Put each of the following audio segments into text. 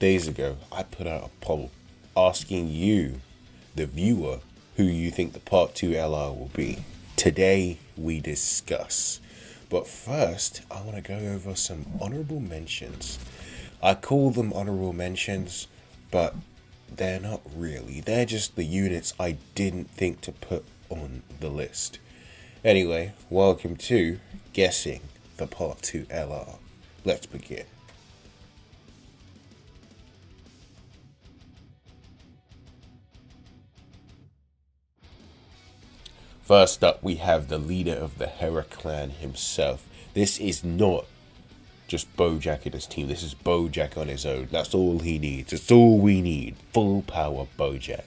days ago, I put out a poll asking you, the viewer, who you think the Part 2 LR will be. Today, we discuss. But first, I want to go over some honorable mentions. I call them honorable mentions, but they're not really. They're just the units I didn't think to put on the list. Anyway, welcome to Guessing the Part 2 LR. Let's begin. First up, we have the leader of the Hera clan himself. This is not just Bojack and his team. This is Bojack on his own. That's all he needs. It's all we need. Full power Bojack.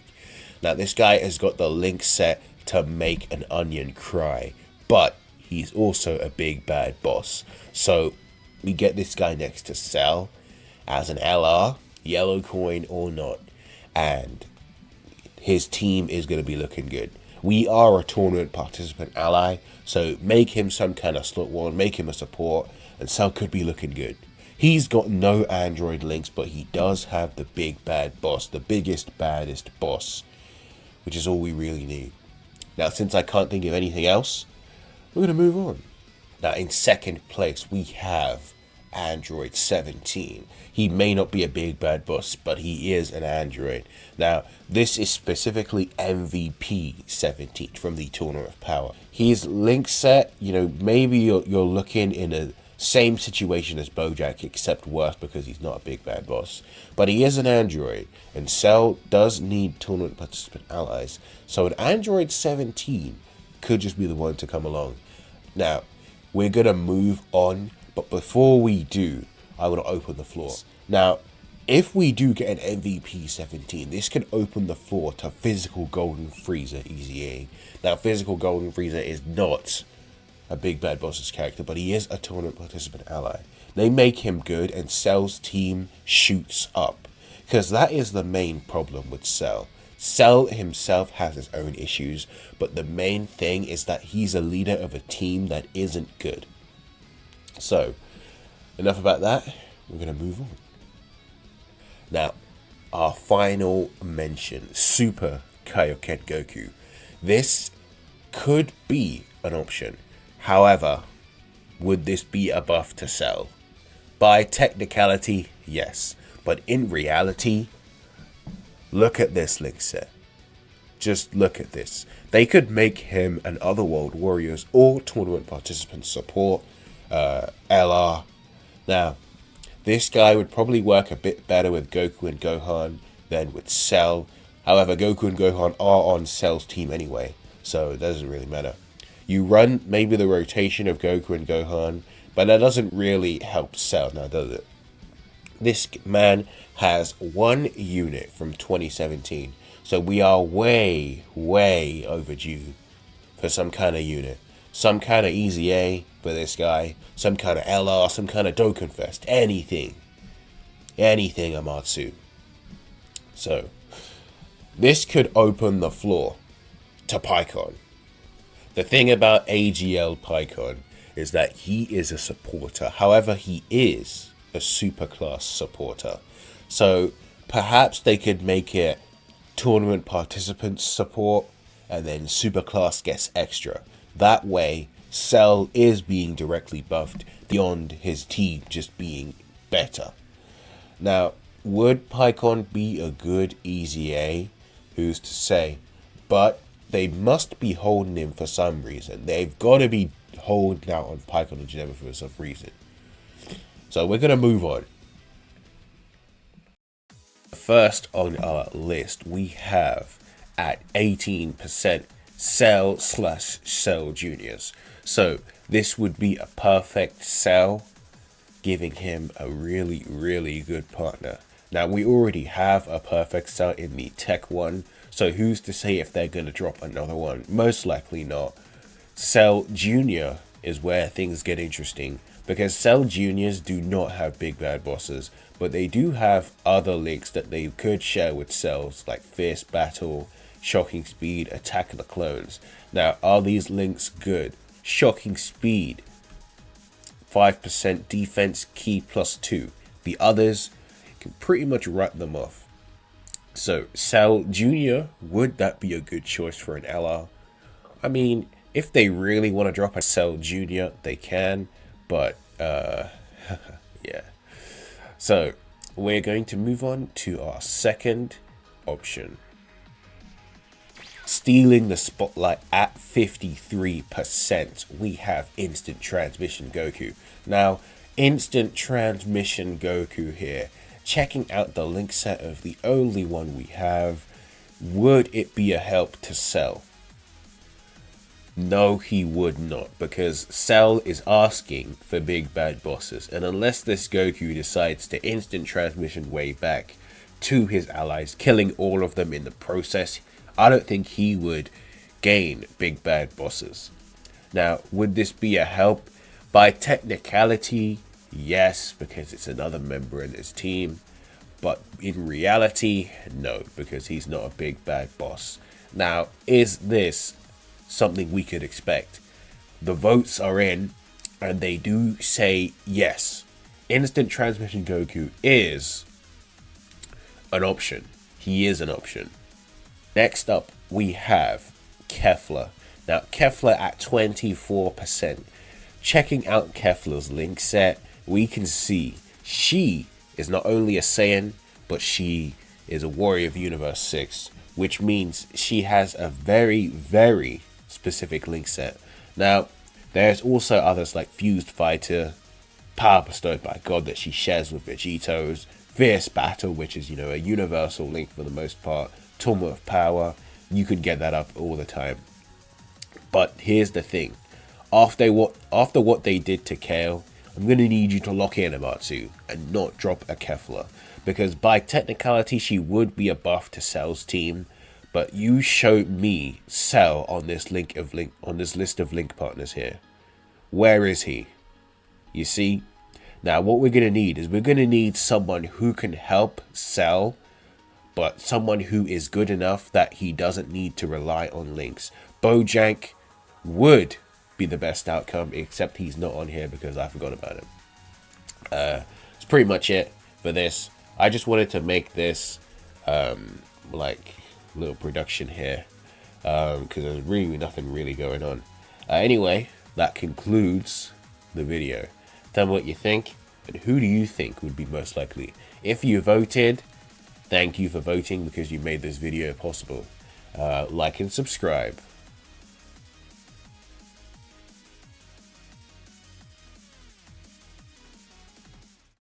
Now, this guy has got the link set to make an onion cry, but he's also a big bad boss. So we get this guy next to Cell as an LR, yellow coin or not, and his team is going to be looking good. We are a tournament participant ally, so make him some kind of slot one, make him a support, and Cell could be looking good. He's got no android links, but he does have the big bad boss, the biggest, baddest boss, which is all we really need. Now, since I can't think of anything else, we're going to move on. Now, in second place, we have Android 17. He may not be a big bad boss, but he is an android. Now, this is specifically MVP 17 from the Tournament of Power. His link set, maybe you're looking in a same situation as Bojack, except worse because he's not a big bad boss. But he is an android, and Cell does need tournament participant allies. So an Android 17 could just be the one to come along. Now, we're going to move on, but before we do, I want to open the floor. Now, if we do get an MVP 17, this can open the floor to Physical Golden Phizer EZA. Now, Physical Golden Phizer is not a big bad boss's character, but he is a tournament participant ally. They make him good, and Cell's team shoots up, because that is the main problem with Cell. Cell himself has his own issues, but the main thing is that he's a leader of a team that isn't good. So, enough about that. We're going to move on. Now, our final mention, Super Kaioken Goku. This could be an option. However, would this be a buff to Cell? By technicality, yes. But in reality, look at this link set. Just look at this. They could make him an Otherworld Warriors or tournament participant support LR. Now, this guy would probably work a bit better with Goku and Gohan than with Cell. However, Goku and Gohan are on Cell's team anyway, so it doesn't really matter. You run maybe the rotation of Goku and Gohan, but that doesn't really help Cell now, does it? This man has one unit from 2017, so we are way overdue for some kind of unit. Some kind of EZA for this guy, some kind of LR, some kind of Dokkan Fest, anything Amatsu. So, this could open the floor to Pycon. The thing about AGL Pycon is that he is a supporter. However, he is a superclass supporter. So, perhaps they could make it tournament participants support, and then superclass gets extra. That way, Cell is being directly buffed beyond his team just being better. Now, would Pycon be a good EZA? Who's to say? But they must be holding him for some reason. They've got to be holding out on Pycon and Geneva for some reason. So we're going to move on. First on our list, we have at 18% Cell/Cell Juniors. So this would be a perfect Cell, giving him a really good partner. Now, we already have a perfect Cell in the Tech one, so who's to say if they're going to drop another one? Most likely not. Cell Junior is where things get interesting, because Cell Juniors do not have big bad bosses, but they do have other links that they could share with Cells, like Fierce Battle, Shocking Speed, Attack of the Clones. Now, are these links good? Shocking Speed, 5% defense, key +2. The others can pretty much write them off. So, Cell Jr., would that be a good choice for an LR? I mean, if they really want to drop a Cell Jr., they can, but, yeah. So, we're going to move on to our second option. Stealing the spotlight at 53%, we have Instant Transmission Goku. Now, Instant Transmission Goku here, checking out the link set of the only one we have, would it be a help to Cell? No, he would not, because Cell is asking for big bad bosses, and unless this Goku decides to instant transmission way back to his allies, killing all of them in the process, I don't think he would gain big bad bosses. Now, would this be a help? By technicality, yes, because it's another member in his team. But in reality, no, because he's not a big bad boss. Now, is this something we could expect? The votes are in, and they do say yes. Instant Transmission Goku is an option. He is an option. Next up, we have Kefla. Now, Kefla at 24%. Checking out Kefla's link set, we can see she is not only a Saiyan, but she is a Warrior of Universe 6, which means she has a very, very specific link set. Now, there's also others like Fused Fighter, Power Bestowed by God that she shares with Vegito's, Fierce Battle, which is, a universal link for the most part, Tournament of Power, you could get that up all the time. But here's the thing, after what they did to Kale, I'm going to need you to lock in Amatsu and not drop a Kefla, because by technicality she would be a buff to Cell's team, but you showed me Cell on this list of link partners here. Where is he? You see? Now what we're going to need is we're going to need someone who can help Cell, but someone who is good enough that he doesn't need to rely on links. Bojack would be the best outcome, except he's not on here because I forgot about him. It's pretty much it for this. I just wanted to make this like little production here because there's really nothing really going on. Anyway, that concludes the video. Tell me what you think, and who do you think would be most likely? If you voted, thank you for voting because you made this video possible. Like and subscribe.